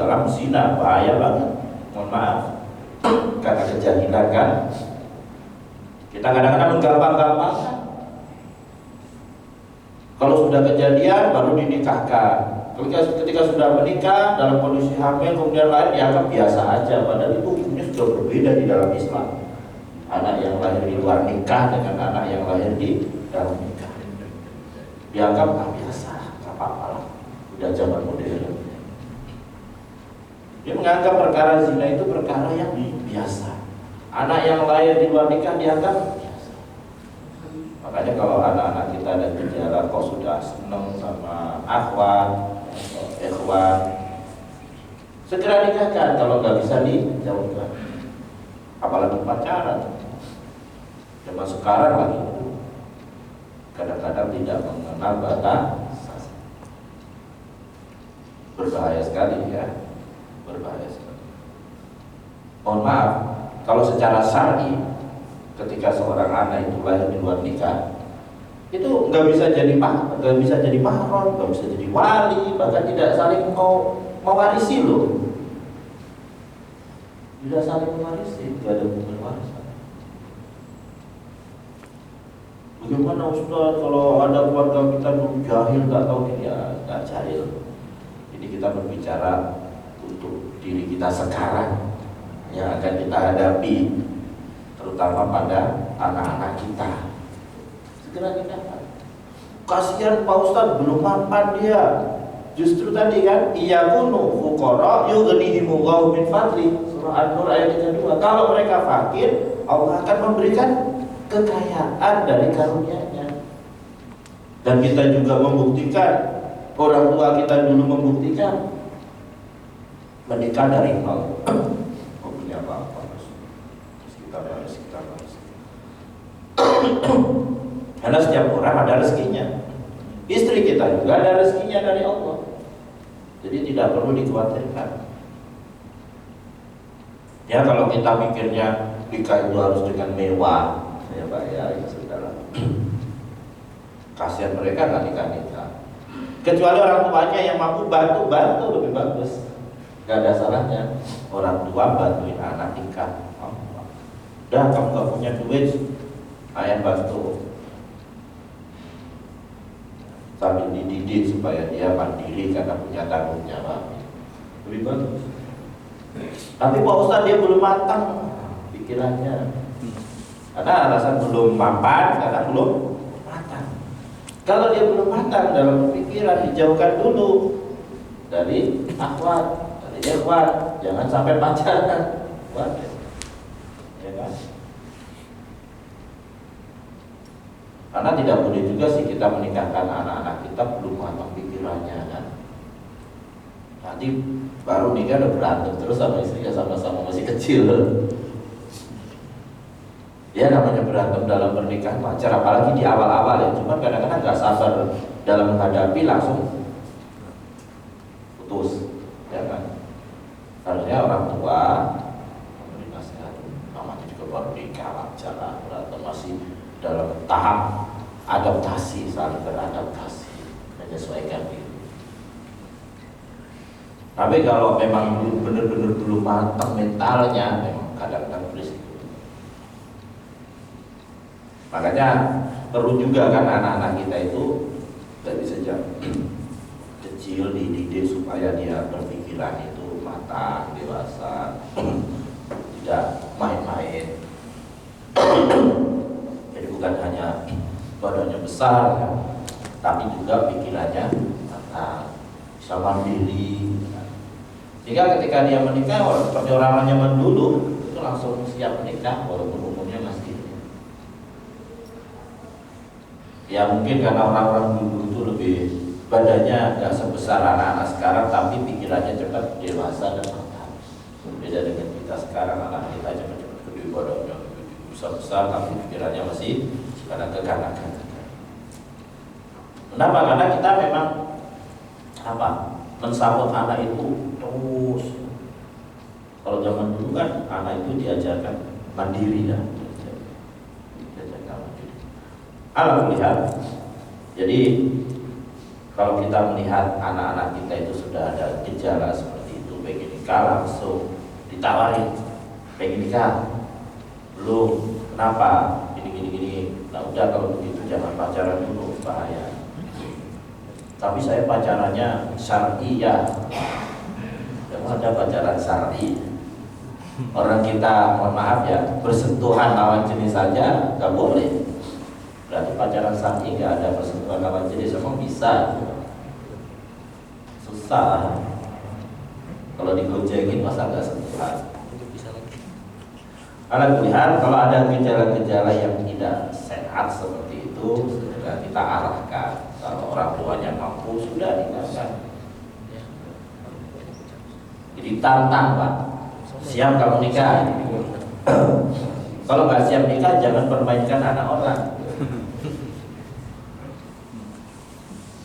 dalam zina, bahaya banget. Mohon maaf, karena kejahilan kan. Kita kadang-kadang menggampang-gampangkan. Kalau sudah kejadian baru dinikahkan. Ketika sudah menikah dalam kondisi hamil kemudian lahir dianggap biasa aja, padahal itu hukumnya sudah berbeda di dalam Islam. Anak yang lahir di luar nikah dengan anak yang lahir di dalam nikah dianggap biasa, nggak apa-apa lah, udah zaman modern. Dia menganggap perkara zina itu perkara yang biasa. Anak yang lahir di luar nikah dianggap biasa. Makanya kalau anak-anak kita ada gejala kok sudah seneng sama akhwat, ikhwan, segera nikahkan. Kalau nggak bisa dijauhkan. Apalagi pacaran. Zaman sekarang lagi kadang-kadang tidak mengenal batas. Berbahaya sekali ya, berbahaya sekali. Mohon maaf, kalau secara syar'i ketika seorang anak itu lahir di luar nikah, itu nggak bisa jadi mahram, nggak bisa jadi wali, bahkan tidak saling mewarisi loh. Tidak saling mewarisi, tidak ada hubungan warisan. Bagaimana Ustaz kalau ada keluarga kita belum jahil, nggak tahu dia nggak jahil. Jadi kita berbicara untuk diri kita sekarang yang akan kita hadapi, terutama pada anak-anak kita. Segera nikahkan. Kasihan Pak Ustaz belum mapan dia. Justru tadi kan iyakunu fuqara yughnihimullahu min fadli, surah An-Nur ayat yang kedua. Kalau mereka fakir, Allah akan memberikan kekayaan dari karunia-Nya. Dan kita juga membuktikan, orang tua kita dulu membuktikan menikah dari nol. Oh punya apa-apa, kita balas. Karena setiap orang ada rezekinya. Istri kita juga ada rezekinya dari Allah. Jadi tidak perlu dikhawatirkan. Ya kalau kita mikirnya nikah itu harus dengan mewah, ya Pak ya saudara. Kasihan mereka nggak nikah. Kecuali orang tuanya yang mampu bantu lebih bagus. Gak ada salahnya orang tua bantuin anak nikah. Udah kamu gak punya duit, ayah bantu. Sambil dididik supaya dia mandiri karena punya tanggung jawab. Lebih bagus. Tapi Pak Ustaz dia belum matang pikirannya. Karena alasan belum mapan, karena belum matang. Kalau dia belum matang dalam pikiran, dijauhkan dulu dari akhwat, dari ikhwan, jangan sampai pacaran. Waduh. Ya kan? Karena tidak boleh juga sih kita menikahkan anak-anak kita belum matang pikirannya kan. Nanti baru nikah udah berantem terus sama istrinya, sama-sama masih kecil. Ya namanya berantem dalam pernikahan wajar, apalagi di awal-awal ya. Cuma kadang-kadang nggak sabar dalam menghadapi langsung putus, ya kan. Harusnya orang tua memberi nasihat, namanya juga baru nikah wajar lah, berantem masih dalam tahap adaptasi, saling beradaptasi, menyesuaikan diri. Tapi kalau memang benar-benar belum matang mentalnya, memang kadang-kadang berisiko. Makanya perlu juga kan anak-anak kita itu dari sejak kecil dididik supaya dia berpikiran itu matang, dewasa, tidak main-main. Jadi bukan hanya badannya besar, ya, tapi juga pikirannya matang, bisa mandiri. Sehingga ketika dia menikah, seperti orang zaman dulu itu langsung siap menikah, walaupun umurnya masih. Ya mungkin karena orang-orang dulu itu lebih badannya nggak sebesar anak-anak sekarang, tapi pikirannya cepat dewasa dan matang. Beda dengan kita sekarang, anak kita cepat-cepat gede badannya besar-besar, tapi pikirannya masih karena kekanak-kanakan. Kenapa? Karena kita memang mensabot anak itu terus. Kalau zaman dulu kan anak itu diajarkan mandiri ya. Alhamdulillah. Jadi kalau kita melihat anak-anak kita itu sudah ada gejala seperti itu, baik nikah langsung ditawarin, pengen nikah, belum, kenapa, gini. Nah udah kalau begitu jangan pacaran dulu, bahaya. Tapi saya pacarannya syar'i ya. Jangan ada pacaran syar'i. Orang kita, mohon maaf ya, bersentuhan lawan jenis saja nggak boleh. Berarti pacaran syar'i nggak ada bersentuhan lawan jenis, emang bisa? Susah. Kalau digoncengin masa nggak sentuhan? Alhamdulillah, kalau ada gejala-gejala yang tidak sehat seperti itu, sudah kita arahkan. Kalau orang tuanya mampu, sudah nikahkan. Jadi tantang Pak, siap kamu nikah. Kalau nggak siap nikah, jangan permainkan anak orang.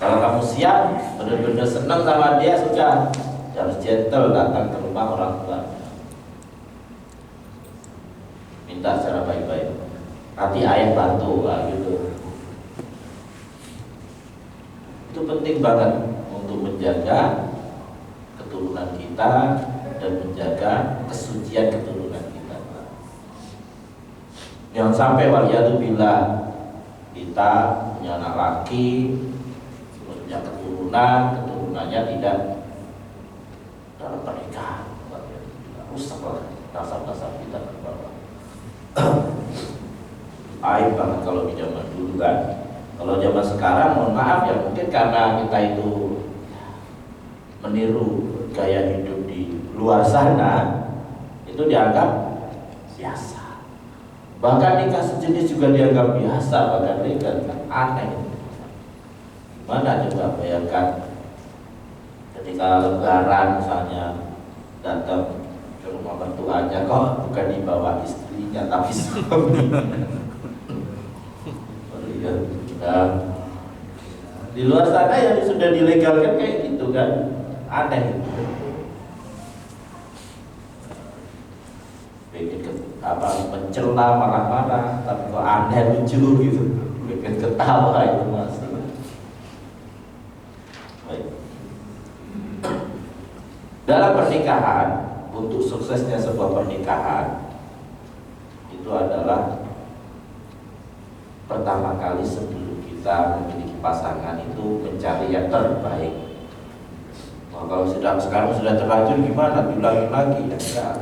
Kalau kamu siap, benar-benar senang sama dia, sudah harus gentle datang ke rumah orang tua. Minta secara baik-baik. Nanti ayah bantu, gitu. Itu penting banget untuk menjaga keturunan kita dan menjaga kesucian keturunan kita. Jangan sampai waliyadzubillah kita punya anak laki, punya keturunannya tidak dalam pernikahan, rusak lah nasab-nasab kita ke bawah. Aib banget kalau di zaman dulu kan. Kalau zaman sekarang mohon maaf ya, mungkin karena kita itu meniru gaya hidup di luar sana, itu dianggap biasa. Bahkan nikah sejenis juga dianggap biasa, bahkan legal, kan aneh. Gimana coba bayangkan ketika lebaran misalnya datang ke rumah mertuanya, kok bukan dibawa istrinya tapi suami. Nah, di luar sana yang sudah dilegalkan kayak gitu kan, aneh. Mencela, marah-marah, tapi kok aneh, lucu gitu, bikin ketawa itu mas. Baik. Dalam pernikahan, untuk suksesnya sebuah pernikahan itu adalah pertama kali sebelum kita memiliki pasangan itu mencari yang terbaik. Nah, kalau sekarang sudah terlanjur gimana? Diulangi lagi ya enggak.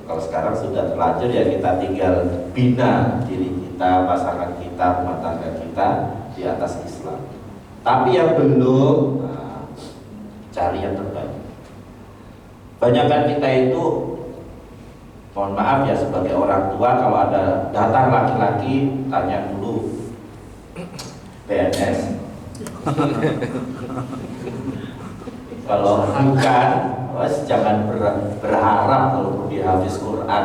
Kalau sekarang sudah terlanjur ya kita tinggal bina diri kita, pasangan kita, rumah tangga kita di atas Islam. Tapi yang belum, cari yang terbaik. Banyakan kita itu, mohon maaf ya sebagai orang tua, kalau ada datang laki-laki tanya dulu PNS. Kalau bukan, jangan berharap kalau dia habis Quran.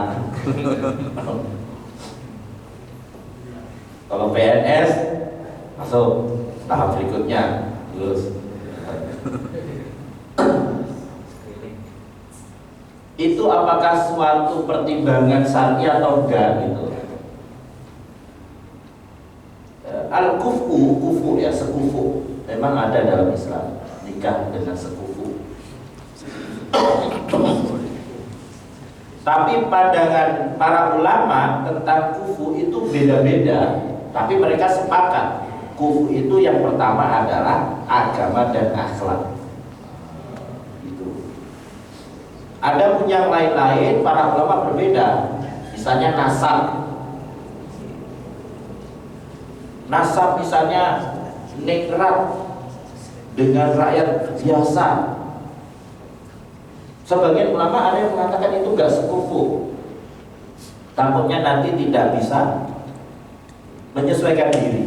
Kalau PNS masuk tahap berikutnya, terus itu apakah suatu pertimbangan syar'i atau enggak gitu. Al-kufu ya, sekufu memang ada dalam Islam, nikah dengan sekufu. Tapi pandangan para ulama tentang kufu itu beda-beda, tapi mereka sepakat kufu itu yang pertama adalah agama dan akhlak. Ada pun yang lain-lain, para ulama berbeda. Misalnya nasab. Nasab misalnya ningrat dengan rakyat biasa. Sebagian ulama ada yang mengatakan itu enggak sekufu. Takutnya nanti tidak bisa menyesuaikan diri.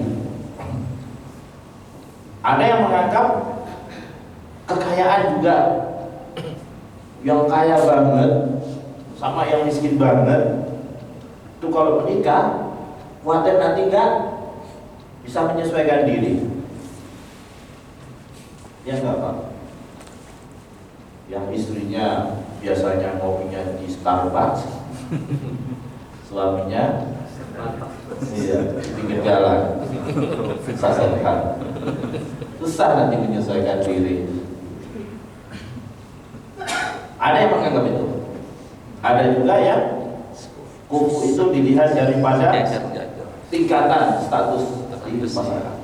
Ada yang menganggap kekayaan juga, yang kaya banget sama yang miskin banget itu kalau menikah khawatir nanti nggak bisa menyesuaikan diri. Ya nggak Pak? Yang istrinya biasanya ngopinya di Starbucks, suaminya iya di pinggir jalan, susah nanti menyesuaikan diri. Ada yang menganggap itu. Ada juga yang kufu itu dilihat daripada tingkatan status di masyarakat.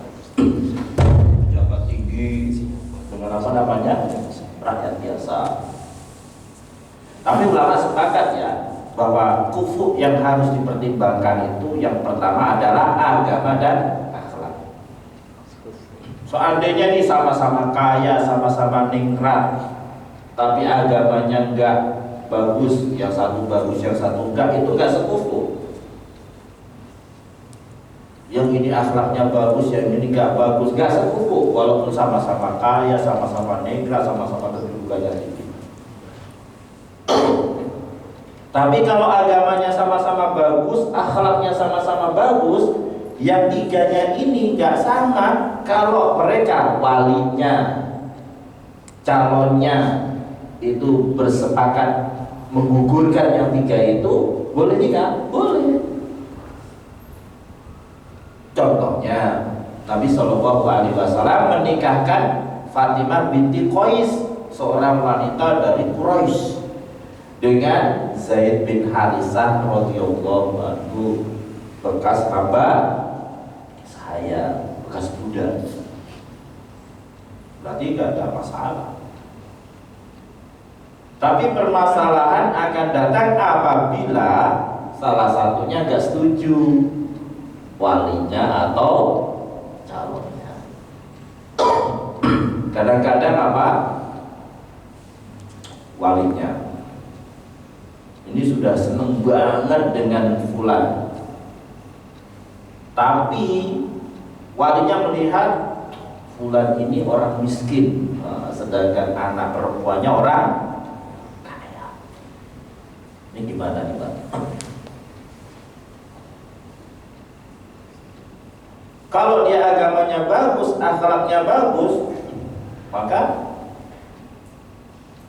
Pejabat tinggi dengan apa namanya rakyat biasa. Tapi ulama sepakat ya bahwa kufu yang harus dipertimbangkan itu yang pertama adalah agama dan akhlak. Seandainya ini sama-sama kaya, sama-sama ningrat, tapi agamanya enggak bagus, yang satu bagus, yang satu enggak, itu enggak sekufu. Yang ini akhlaknya bagus, yang ini enggak bagus, enggak sekufu. Walaupun sama-sama kaya, sama-sama ningrat, sama-sama kedudukannya tinggi. Tapi kalau agamanya sama-sama bagus, akhlaknya sama-sama bagus, yang tiganya ini nggak sama. Kalau mereka walinya, calonnya itu bersepakat menggugurkan yang tiga itu, boleh nikah? Boleh. Contohnya, Nabi Shallallahu Alaihi Wasallam menikahkan Fatimah binti Qais, seorang wanita dari Quraisy, dengan Zaid bin Harisah radhiyallahu anhu, bekas abah saya, bekas budak. Berarti gak ada masalah. Tapi permasalahan akan datang apabila salah satunya gak setuju, walinya atau calonnya. Kadang-kadang apa? Walinya ini sudah seneng banget dengan fulan, tapi walinya melihat fulan ini orang miskin, sedangkan anak perempuannya orang kaya. Ini gimana nih Pak? Kalau dia agamanya bagus, akhlaknya bagus, maka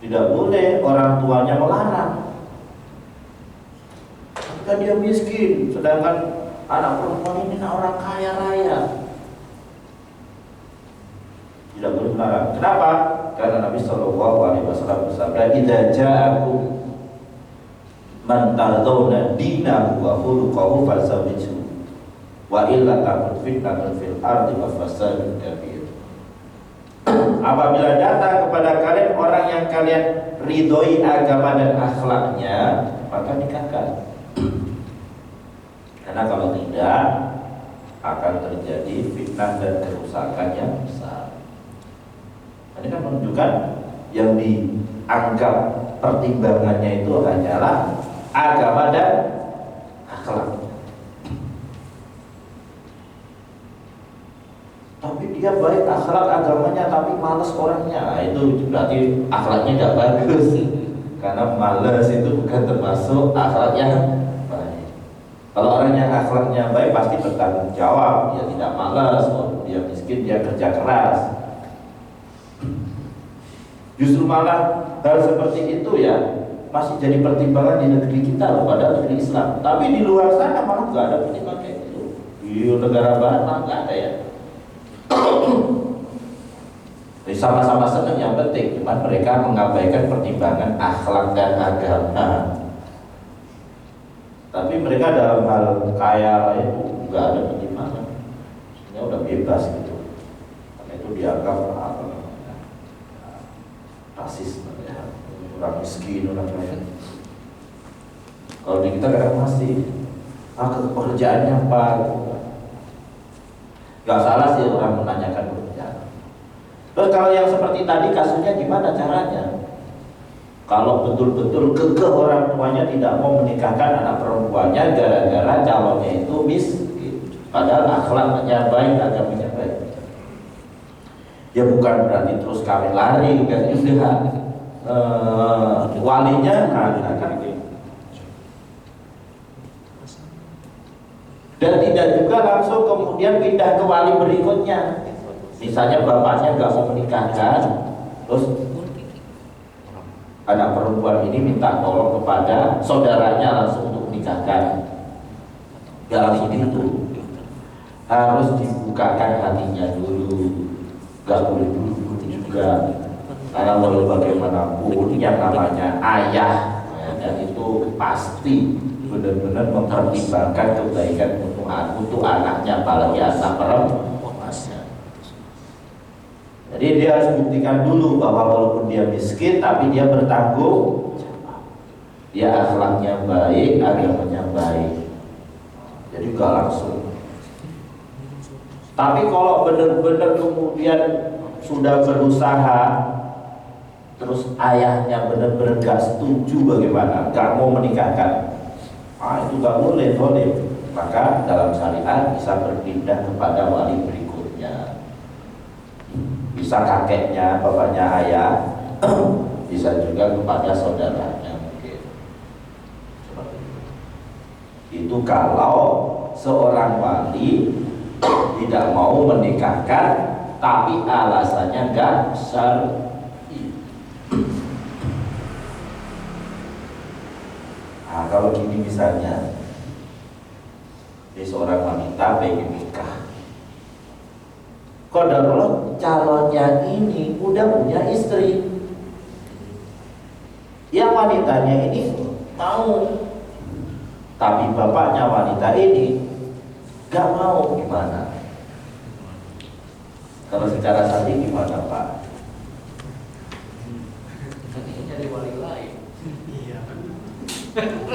tidak boleh orang tuanya melarang. Kan dia miskin, sedangkan anak perempuan ini orang kaya raya, tidak boleh melarang. Kenapa? Karena Nabi Shallallahu Alaihi Wasallam bersabda, "Idza ja'akum man tardawna dinahu wa khuluquhu fazawwijuhu, wa illa takun fitnatun fil ardi wa fasadun kabir." Apabila datang kepada kalian orang yang kalian ridhoi agama dan akhlaknya, maka nikahkan. Karena kalau tidak akan terjadi fitnah dan kerusakan yang besar. Ini kan menunjukkan yang dianggap pertimbangannya itu hanyalah agama dan akhlak. Tapi dia baik akhlak agamanya, tapi malas orangnya. Nah, itu berarti akhlaknya tidak bagus. Karena malas itu bukan termasuk akhlak yang baik. Kalau orang yang akhlaknya baik pasti bertanggung jawab, dia tidak malas, walaupun dia miskin, dia kerja keras. Justru malah hal seperti itu ya masih jadi pertimbangan di negeri kita loh, padahal negeri Islam. Tapi di luar sana malah nggak ada pertimbangan kayak gitu. Di negara barat malah nggak ada ya. Jadi sama-sama senang yang penting, cuma mereka mengabaikan pertimbangan akhlak dan agama. Tapi mereka dalam hal kaya itu nggak ada pertimbangan, sebenarnya udah bebas gitu. Karena itu dianggap apa namanya, rasis, ya. Orang miskin, orang kaya. Kalau di kita kadang masih pekerjaannya apa? Gak salah sih orang menanyakan pekerjaan. Terus kalau yang seperti tadi kasusnya gimana caranya? Kalau betul-betul kekeh orang tuanya tidak mau menikahkan anak perempuannya gara-gara calonnya itu miskin, padahal akhlaknya baik, agamanya baik. Ya bukan berarti terus kawin lari kan, udah walinya kan gitu. Dan tidak juga langsung kemudian pindah ke wali berikutnya. Misalnya bapaknya nggak mau menikahkan, terus anak perempuan ini minta tolong kepada saudaranya langsung untuk menikahkan. Gak langsung itu, harus dibukakan hatinya dulu. Gak boleh dulu juga. Karena walau bagaimanapun yang namanya ayah dan itu pasti benar-benar mempertimbangkan kebaikan untuk anaknya, apalagi anak perempuannya. Jadi dia harus buktikan dulu bahwa walaupun dia miskin tapi dia bertanggung, dia akhlaknya baik, agamanya baik. Jadi gak langsung. Tapi kalau benar-benar kemudian sudah berusaha, terus ayahnya benar-benar gak setuju, bagaimana? Gak mau menikahkan, itu gak boleh, maka dalam syariat bisa berpindah kepada wali berikutnya. Bisa kakeknya, bapaknya ayah, bisa juga kepada saudaranya mungkin. Itu kalau seorang wali tidak mau menikahkan tapi alasannya gak syar'i. Kalau gini misalnya, seorang wanita pengen nikah, qadarullah calonnya ini udah punya istri, yang wanitanya ini mau, tapi bapaknya wanita ini gak mau, gimana? Kalau secara syar'i gimana, Pak? Jadi wali lain.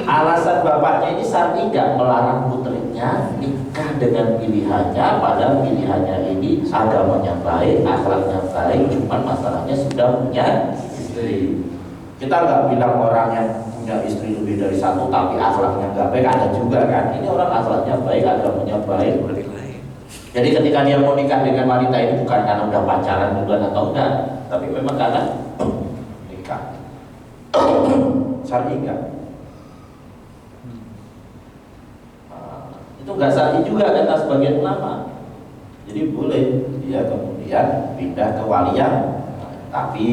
Alasan bapaknya ini syar'i gak melarang putrinya nikah dengan pilihannya, padahal pilihannya ini agamanya baik, akhlaknya baik, cuman masalahnya sudah punya istri. Kita nggak bilang orang yang punya istri lebih dari satu tapi akhlaknya nggak baik, ada juga kan. Ini orang akhlaknya baik, agamanya baik. Jadi ketika dia mau nikah dengan wanita ini bukan karena udah pacaran bukan atau enggak, tapi memang karena nikah. Syar'i enggak? Itu enggak syar'i juga kata sebagian ulama. Jadi boleh dia kemudian pindah ke walian, tapi